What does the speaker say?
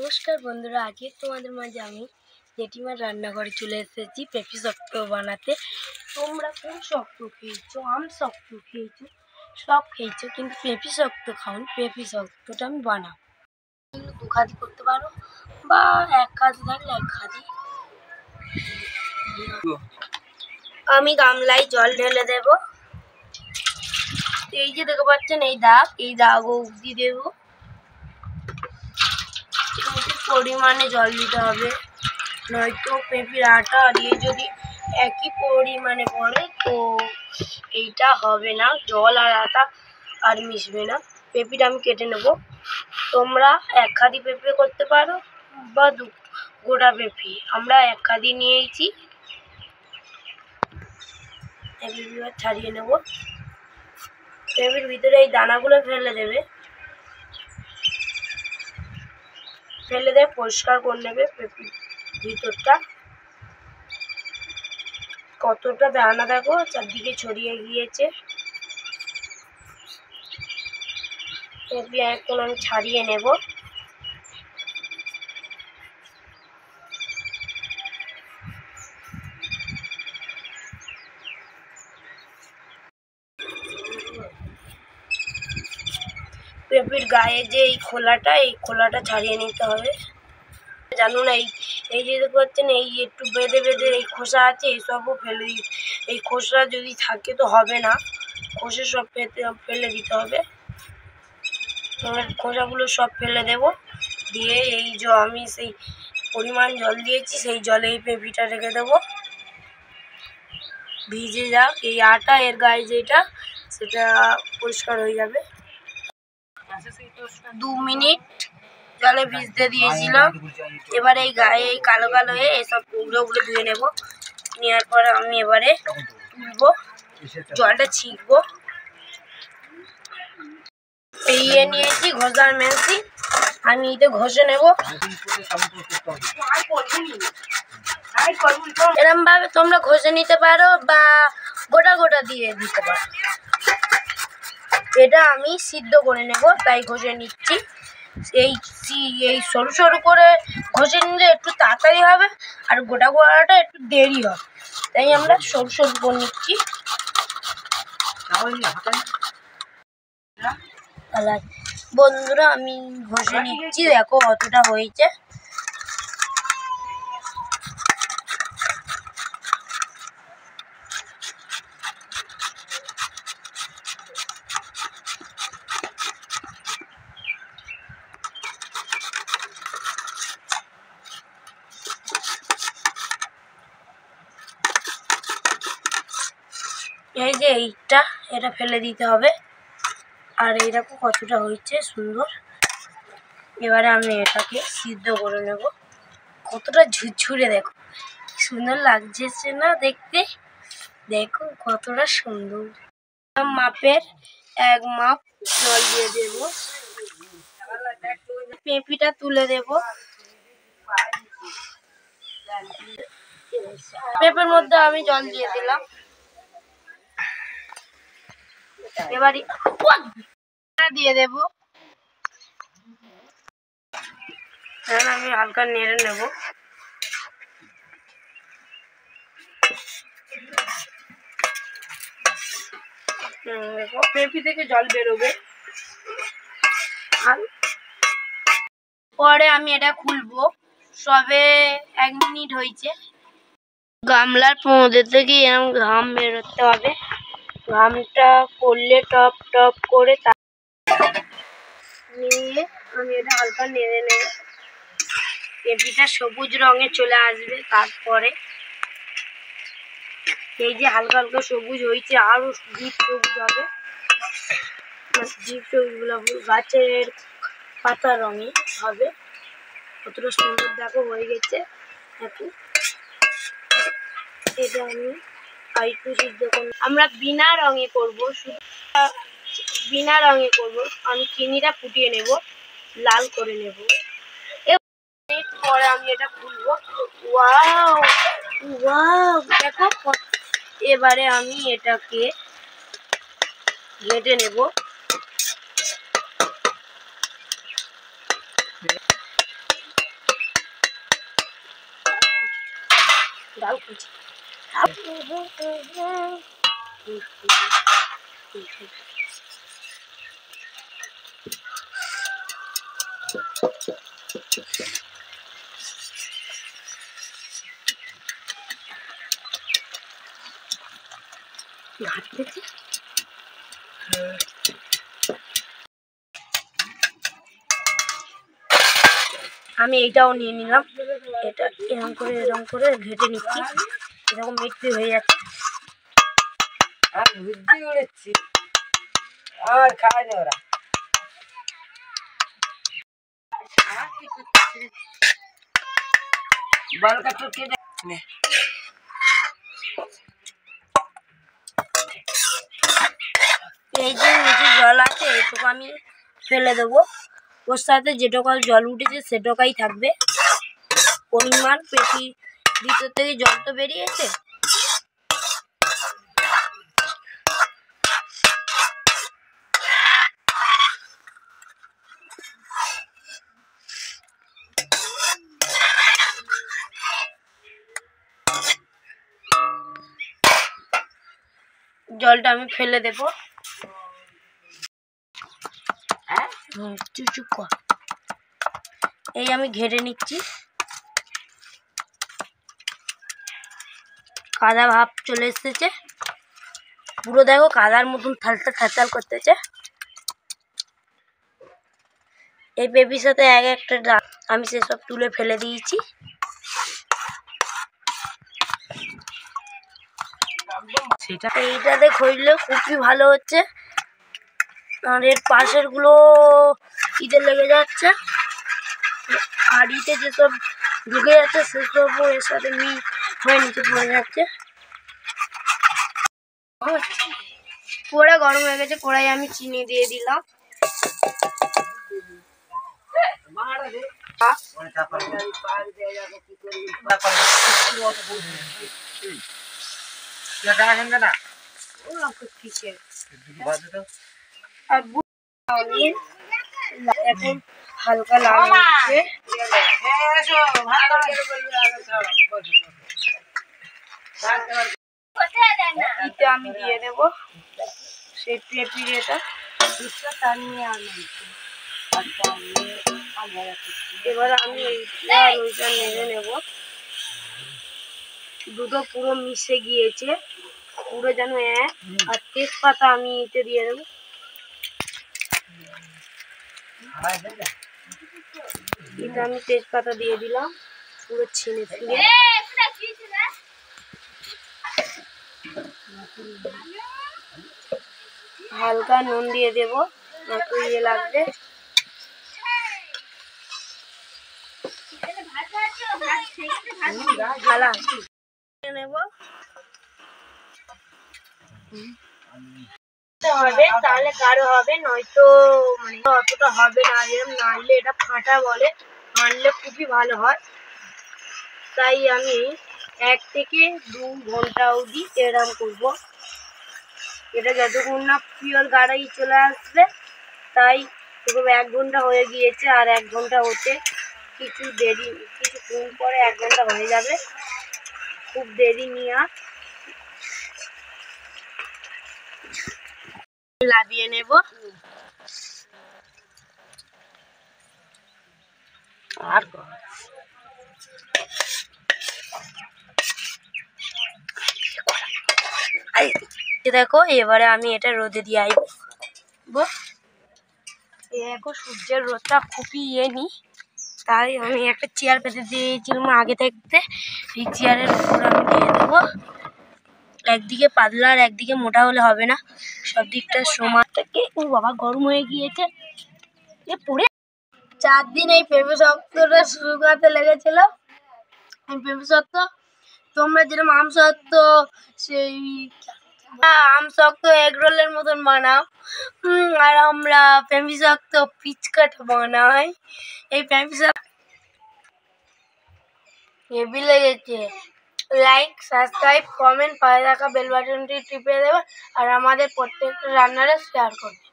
নমস্কার বন্ধুরা, আজকে তোমাদের মাঝে আমি জেঠিমার রান্নাঘরে চলে এসেছি পেঁপে শক্ত বানাতে। তোমরা কোন শক্ত খেয়েছো? আম শক্ত খেয়েছো, সব খেয়েছো, কিন্তু পেঁপে শক্ত খাওনি। পেঁপে শক্তটা আমি বানাবো। এগুলো দু খাদি করতে পারো বা এক খাদি থাকলে এক খাদি। আমি গামলায় জল ঢেলে দেব। এই যে দেখতে পাচ্ছেন এই দাগ অবধি দেবো। পরিমাণে জল দিতে হবে, নয়তো পেঁপের আটা আর যদি একই পরিমাণে পড়ে তো এইটা হবে না, জল আর আটা আর মিশবে না। পেঁপেটা আমি কেটে নেব। তোমরা এক খাদি পেঁপে করতে পারো বা গোটা পেঁপে। আমরা এক খাদি নিয়েছি। এবার ছাড়িয়ে নেব। পেঁপের ভিতরে এই দানাগুলো ফেলে দেবে, পরিষ্কার করে নেবে পেঁপের ভিতরটা। কতটা দানা দেখো চারদিকে ছড়িয়ে গিয়েছে। পেঁপে এখন আমি ছাড়িয়ে নেব। পেঁপের গায়ে যে এই খোলাটা ছাড়িয়ে নিতে হবে। জানো না, এই যে দেখতে পাচ্ছেন এই একটু বেঁধে এই খোসা আছে, এইসবও ফেলে দিই। এই খোসা যদি থাকে তো হবে না, খোসা সব ফেলে দিতে হবে। খোসাগুলো সব ফেলে দেব। দিয়ে এই যে আমি সেই পরিমাণ জল দিয়েছি, সেই জলে এই পেঁপেটা রেখে দেবো ভিজে যাক। এই আটা এর গায়ে যেটা, সেটা পরিষ্কার হয়ে যাবে। 2 মিনিট জলে ভিজতে দিয়েছিলাম। এবারে এই গায়ে এই কালো হয়ে এসব উগড়ে ধুয়ে নেব। নেওয়ার পরে আমি এবারে তুলবো, জলটা ছিঁকবো। নিয়েছি ঘষার মেশিন, আমি এতে ঘষে নেব। এরম ভাবে তোমরা ঘষে নিতে পারো বা গোটা দিয়ে দিতে পারো। এটা আমি সিদ্ধ করে নেব, তাই ঘষে নিচ্ছি। এই সরু করে ঘষে নিলে একটু তাড়াতাড়ি হবে, আর গোটাটা একটু দেরি হবে, তাই আমরা সরু করে নিচ্ছি। বন্ধুরা, আমি ঘষে নিচ্ছি, দেখো কতটা হয়েছে। এই যে এটা ফেলে দিতে হবে। আর এই দেখো কতটা হয়েছে সুন্দর। এবারে আমি এটাকে সিদ্ধ করে নেব। কতটা ঝুরঝুরে, দেখো সুন্দর লাগছে না দেখতে? দেখো কতটা সুন্দর। মাপের 1 মাপ জল দিয়ে দেব। পেঁপেটা তুলে দেব। পেঁপের মধ্যে আমি জল দিয়ে দিলাম। এবারে দিয়ে দেব। আমি হালকা নেড়ে নেব। পেঁপে থেকে জল বেরোবে। পরে আমি এটা খুলবো। সবে 1 মিনিট হয়েছে। গামলার মধ্যে থেকে এরকম ঘাম বেরোতে হবে। ঘামটা পড়লে টপ করে নিয়ে আমি এটা হালকা নেড়ে নেব। পেঁপেটা সবুজ রঙে চলে আসবে। তারপরে এই যে হালকা সবুজ হয়েছে, আরো ডিপ সবুজ হবে। ডিপ সবুজ গাছের পাতা রঙে হবে। কতটা সুন্দর দেখো হয়ে গেছে। এটা আমি আরেকটু সিদ্ধ করব। আমরা বিনা রঙে করব, আমি চিনিটা ফুটিয়ে নেব, লাল করে নেব। পরে আমি এটা খুলবো। ওয়াও দেখো। এবারে আমি এটাকে ঘেটে নেব। ডাল করছি আমি এইটাও নিয়ে নিলাম। এটা এরকম করে ঘেটে নিচ্ছি, এরকম মিক্সি হয়ে যাচ্ছে। আর খায় না ওরা। বালকা চুটকে নে। এই যে নিচে জল আছে এইটুকু আমি ফেলে দেবো, ওর সাথে যেটুকু জল উঠেছে সেটুকাই থাকবে পরিমাণ। পেটির ভিতর থেকে জল তো বেরিয়েছে। জলটা আমি ফেলে দেব। চুপ কর। এই আমি ঘেটে নিচ্ছি, কাদা ভাব চলে এসেছে পুরো, দেখো কাদার মতন থালতাল করতেছে। এই পেঁপির সাথে এক একটা আমি সেসব তুলে ফেলে দিয়েছি। এইটাতে খইলে খুবই ভালো হচ্ছে, আর এর পাশের গুলো ইতে লেগে যাচ্ছে, আর ইতে যেসব ঢুকে যাচ্ছে সেসবও এর সাথে হয়ে নিচে পড়ে যাচ্ছে। কড়াই গরম হয়ে গেছে, কড়াই আমি চিনি দিয়ে দিলাম। এখন হালকা লাল হচ্ছে, আমি দিয়ে দেব সেই পেঁপিটা। এবার আমি এইটা আর ওইটা নেড়ে নেব, দুটো পুরো মিশে গিয়েছে পুরো যেন এক। আর তেজপাতা আমি এতে দিয়ে দেবো, এটা আমি তেজপাতা দিয়ে দিলাম পুরো ছিঁড়ে ছিঁড়ে। হালকা নুন দিয়ে দেবো, একটু ইয়ে লাগবে। নেব হবে, তাহলে গাঢ় হবে, নয়তো মানে অতটা হবে না। এরকম নাড়লে এটা ফাটা বলে, নাড়লে খুবই ভালো হয়। তাই আমি 1 থেকে 2 ঘন্টা অবধি এরকম করবো। এটা যতক্ষণ না পিওর গাঢ়ই চলে আসবে, তাই এরকম 1 ঘন্টা হয়ে গিয়েছে। আর 1 ঘন্টা হতে কিছুক্ষণ পরে 1 ঘন্টা হয়ে যাবে, খুব দেরি নিয়ে লাভিয়ে নেব। আর দেখো এবারে আমি এটা রোদে দিয়ে আইব। দেখো সূর্যের রোদটা খুবই নি, তাই আমি একটা চেয়ার পেতে দিয়েছিলাম আগে থাকতে। এই চেয়ারের উপর আমি দিয়ে দেবো। একদিকে পাতলা আর একদিকে মোটা হলে হবে না, সব দিকটা সমান থেকে। ও বাবা গরম হয়ে গিয়েছে পুরে। 4 দিন এই পেঁপে শক্তটা শুকাতে লেগেছিল। এই পেঁপে শক্ত তোমরা যেরকম আম শক্ত সেই আম শক্ত এগরোলের মতন বানাও, আর আমরা পেঁপে শক্ত পিচকাটা বানাই। এই পেঁপে শক্ত হেভি লেগেছে। লাইক, সাবস্ক্রাইব, কমেন্ট, পাশে থাকা বেল বাটনটি টিপে দেবে, আর আমাদের প্রত্যেকটা রান্নাটা শেয়ার করবে।